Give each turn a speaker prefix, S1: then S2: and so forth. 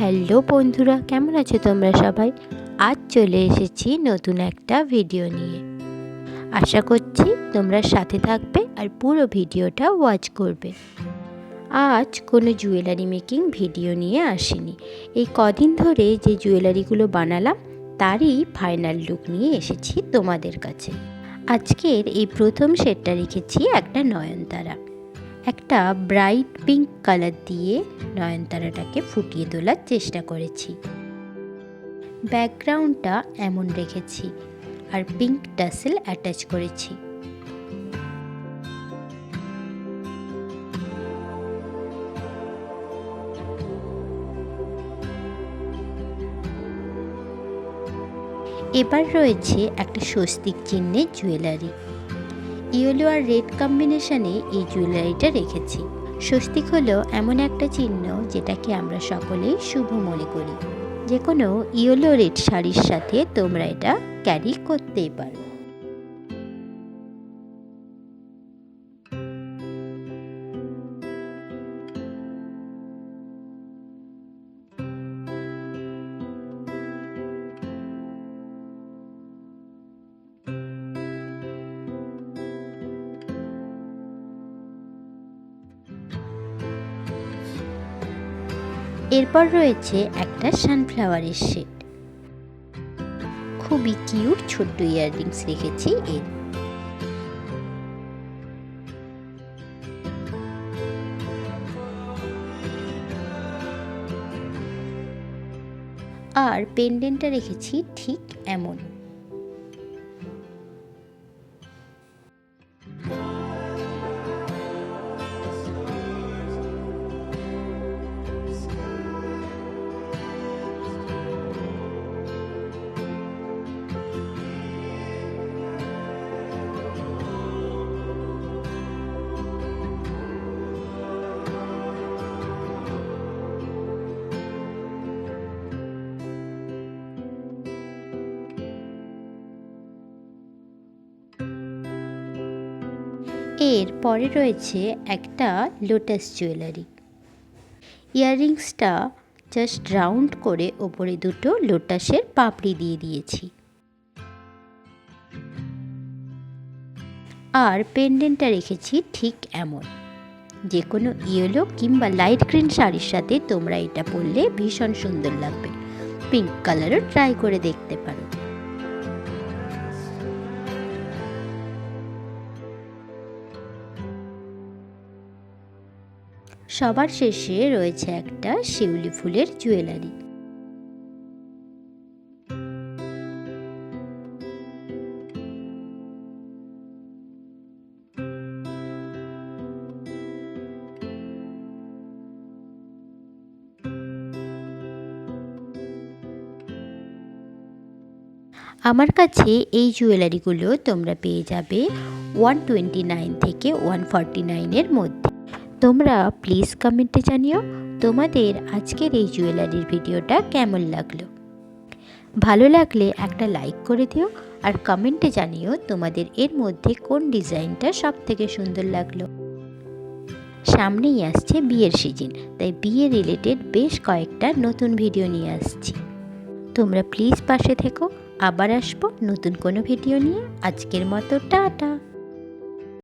S1: Hello বন্ধুরা, কেমন আছো তোমরা সবাই? আজ চলে এসেছি নতুন একটা ভিডিও নিয়ে। আশা করছি তোমরা সাথে থাকবে আর পুরো ভিডিওটা ওয়াচ করবে। আজ কোনো জুয়েলারি মেকিং ভিডিও নিয়ে আসিনি। এই কদিন ধরে যে জুয়েলারিগুলো বানালাম তারই ফাইনাল লুক নিয়ে এসেছি তোমাদের কাছে। আজকের এই প্রথম সেটটা রেখেছি একটা নয়নতারা। একটা ব্রাইট পিঙ্ক কালার দিয়ে নয়নতারাটাকে ফুটিয়ে তোলার চেষ্টা করেছি। ব্যাকগ্রাউন্ডটা এমন রেখেছি আর পিঙ্ক টাসেল অ্যাটাচ করেছি। এবার রয়েছে একটা স্বস্তিক চিহ্নের জুয়েলারি। ইয়েলো আর রেড কম্বিনেশনে এই জুয়েলারিটা রেখেছি। স্বস্তিক হলো এমন একটা চিহ্ন যেটাকে আমরা সকলেই শুভ মনে করি। যে কোনো ইয়েলো রেড শাড়ির সাথে তোমরা এটা ক্যারি করতেই পারো। এরপর রয়েছে একটা সানফ্লাওয়ারের শেড। খুবই কিউট ছোট্ট ইয়াররিংস রেখেছি এর। আর পেন্ডেন্টটা রেখেছি ঠিক এমন। এর পরে রয়েছে একটা লোটাস জুয়েলারি। ইয়াররিংসটা জাস্ট রাউন্ড করে ওপরে দুটো লোটাসের পাপড়ি দিয়ে দিয়েছি। আর পেন্ডেন্টটা রেখেছি ঠিক এমন। যে কোনো ইয়েলো কিংবা লাইট গ্রিন শাড়ির সাথে তোমরা এটা পরলে ভীষণ সুন্দর লাগবে। পিঙ্ক কালারও ট্রাই করে দেখতে পারো। সবার শেষে রয়েছে একটা শিউলি ফুলের জুয়েলারি। আমার কাছে এই জুয়েলারিগুলো তোমরা পেয়ে যাবে 129 থেকে 149-এর মধ্যে। তোমরা প্লিজ কমেন্টে জানিও তোমাদের আজকের এই জুয়েলারির ভিডিওটা কেমন লাগলো। ভালো লাগলে একটা লাইক করে দিও আর কমেন্টে জানিও তোমাদের এর মধ্যে কোন ডিজাইনটা সব থেকে সুন্দর লাগলো। সামনেই আসছে বিয়ের সিজন, তাই বিয়ে রিলেটেড বেশ কয়েকটা নতুন ভিডিও নিয়ে আসছি। তোমরা প্লিজ পাশে থেকো। আবার আসবো নতুন কোনো ভিডিও নিয়ে। আজকের মতো টাটা।